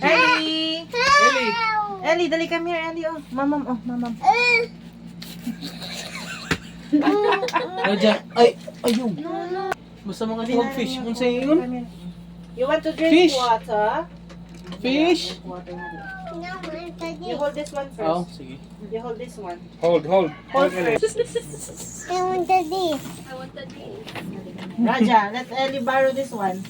Ellie! Ellie. Ellie, dali come here, Ellie. Oh, mamam, oh, mamam. Raja. Ay, ayun. Basta mga dogfish. Kung sa yun. Come here. You want to drink Fish. water? Fish. Water. No, You hold this one first. Oh, sige. You hold this one. Hold. Hold Ellie. first. I want this. Raja, let Ellie borrow this one.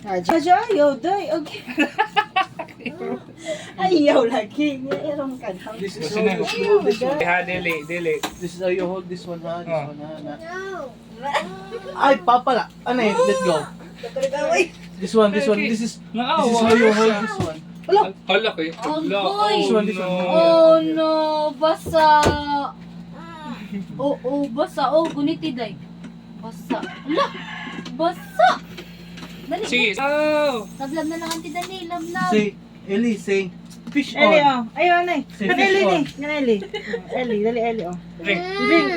Raja, ayaw, day. Okay. Ayaw lagi. Mayroong ka daw. This is Oh how you hold this one. my God. Ha, dili. This is how you hold this one, ha? This Oh. one, ha? No. Ay, papala. Ano yun? Let go. This one. This is how you hold this one. Hala kayo. This one. Oh no, basa. Oh, basa. Oh, gunitiday. Basa. Ala, basa. Dali. Sige. Oh! Lablab na lang ang tidali, lablab. Say, Ellie, say, fish Ellie, on. oh. Ayaw, anay. Say Kan fish Ellie, on. ni. Kan Ellie. Ellie, dali Ellie, oh. Drink. Drink.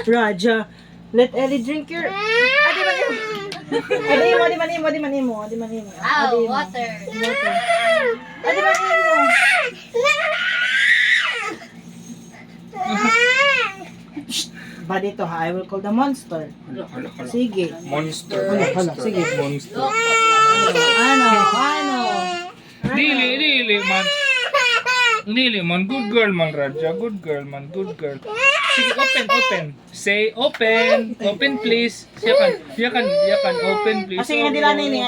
Raja, let Ellie drink your... Adi manimo. Ow, water. Adi manimo. Ba dito ha, I will call the monster. Hala. Sige. Monster. Hala, sige. Monster. Ano? Dili man. Dili man. Good girl man, Raja. Good girl. Sige, open. Say open. Open please. Yakan. Open please. Sige, hindi lang ini.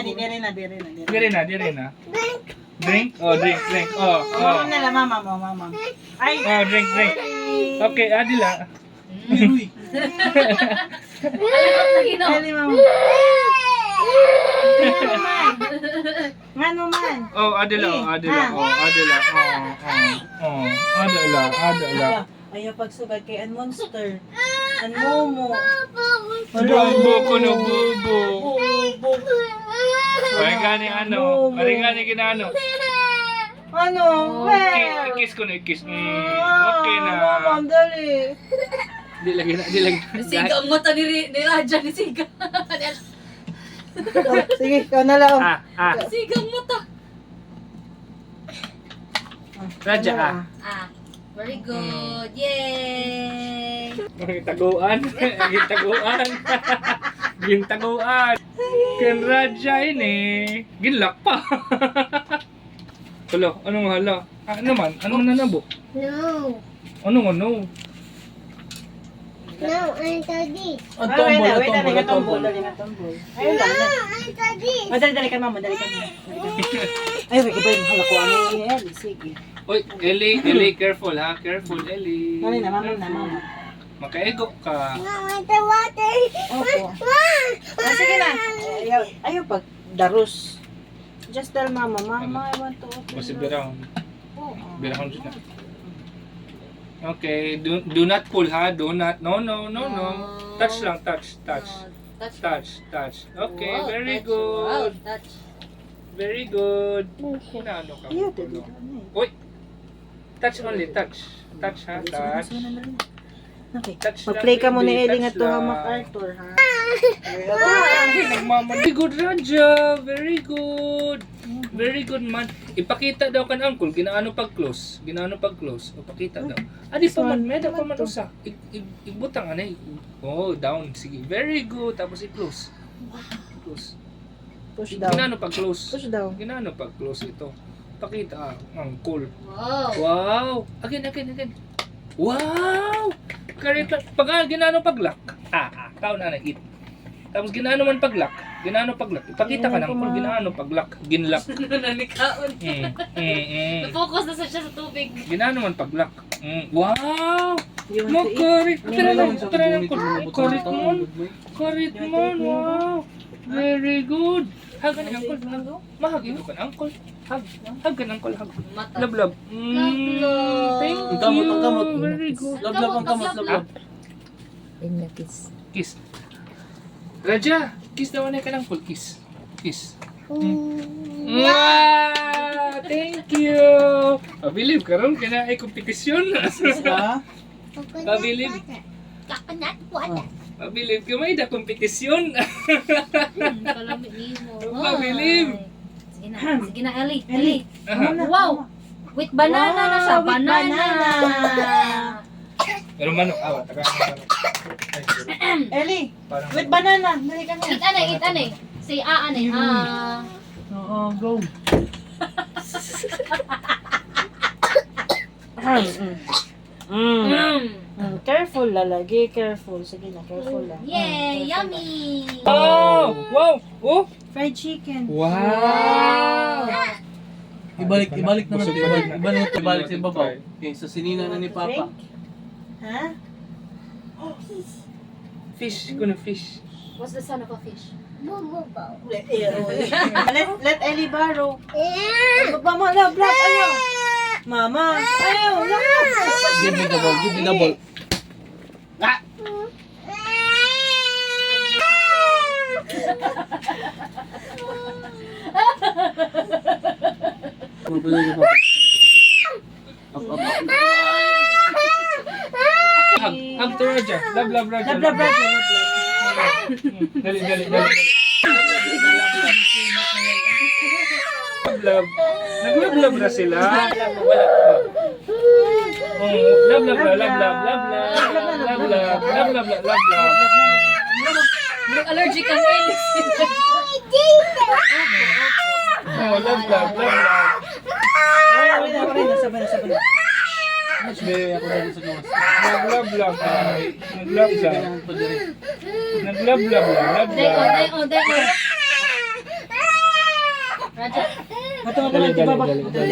Dire na. Dire na. Drink? Oh, drink. Oh. Mama na lang, mama. Ay, Oh, drink. Okay, Adila. Uy, Ellie, mama. Ngano man. Oh, Adila. Adila. Ayaw pagsugad kay an monster. An momo. Bobo ko na bobo. Ay gani ano? Ay gani ginano? Ano? Where? Kiss ko na kiss. Okay na. Mama, dali. Di lagi. Siga ang mata ni Raja ni Siga. Oh, sige, ikaw na lang. Siga ang mata. Raja Very good. Yay! Taguan. Gintaguan. Ken Raja ini. Ginlak pa. Hala, anong hala? Ano man nanabo? No. Ano? No, I want this. ang Wait na, tombol. dali nga tombol. Ayun lang. No, I want this. Dali ka, mama, dali ka. Ay, wait, iba yung hala ko. Ano yung Ellie? Sige. Oy, Ellie, careful ha. Careful, Ellie. Mami na, mama. Makaego ka. No, I want the water. Opo. Sige na. Ayaw pag darus. Just tell mama, I want to open. Kasi birahon. Birahon siya. Okay, do not pull ha. Do not. No. Touch lang, touch. Okay, Wow, very touch. Wow, good. touch. Very good. Ano ka? Ayaw, dali. Uy. Touch only, touch. Touch ha, touch. Okay. Touch lang, Mag-play ka muna, baby. Ellie, nga Touch to ha, lang. MacArthur, ha? Very good, Raja. Very good. Very good man. Ipakita daw kan uncle, ginaano pag-close. O, pakita daw. Di pa man, meron pa man usa. Ibutang anay. Oh, down. Sige. Very good. Tapos i-close. Close. Push down. Ginaano pag-close? Push down. Ginaano pag-close ito? Pakita, uncle. Wow. Wow! Again. Wow! Karita, pag ginaano pag-lock. Kaon na hit. Tapos ginaano man pag-lock. Ipakita ka ng kung ginaano pag-lock. Ginlock. Nanikaon. Focus na siya sa tubig. Ginaano man pag-lock. Wow! You want to eat? Makarit. Ano Karit man. Wow! Very good. Hug ni uncle. Mahag ito ka na uncle. Hug ka na uncle. Hug. Mata. Love. Thank you. Ang kamot. Very good. Love. Kiss. Raja, kiss daw na ka ng full kiss. Wow! Thank you! Pabilib, karon ka na ay kompetisyon. Ha? Pabilib. Kapanat, what? Mabilib ka may da kompetisyon. Kalami mo. Mabilib. Sige na, Ellie. Ellie. Muna, Wow. mama. With banana na siya. Wow, with banana. Pero manok, awa, taga manok. Ellie, Parang with banana. Dali ka na. Eat anay. Say anay. Oo, go. Careful lalagi, careful. Sige na, careful lang. Yay, yummy. Oh! Wow! Oh! Fried chicken. Wow! Ibalik na natin. Busog pa rin. Ibalik sa ibabaw. Okay, sa sinina na ni Papa. Ha? Fish, kuno fish. What's the sound of a fish? Bububaw. Let Ellie borrow. Mama, love, ayaw. Mama, ayaw, love. Give me the ball, give me the ball. Ah! Hug to Roger. Love, Roger. Love, Roger, love. Dali. Love. Nag-love na sila. Wala. Love. Allergic ang Ellie. Oh, love. Ayaw, sabay na. Mas may ako na sa gawas. Nag-love. Day. Raja. Ito nga pala, diba ba? Dali.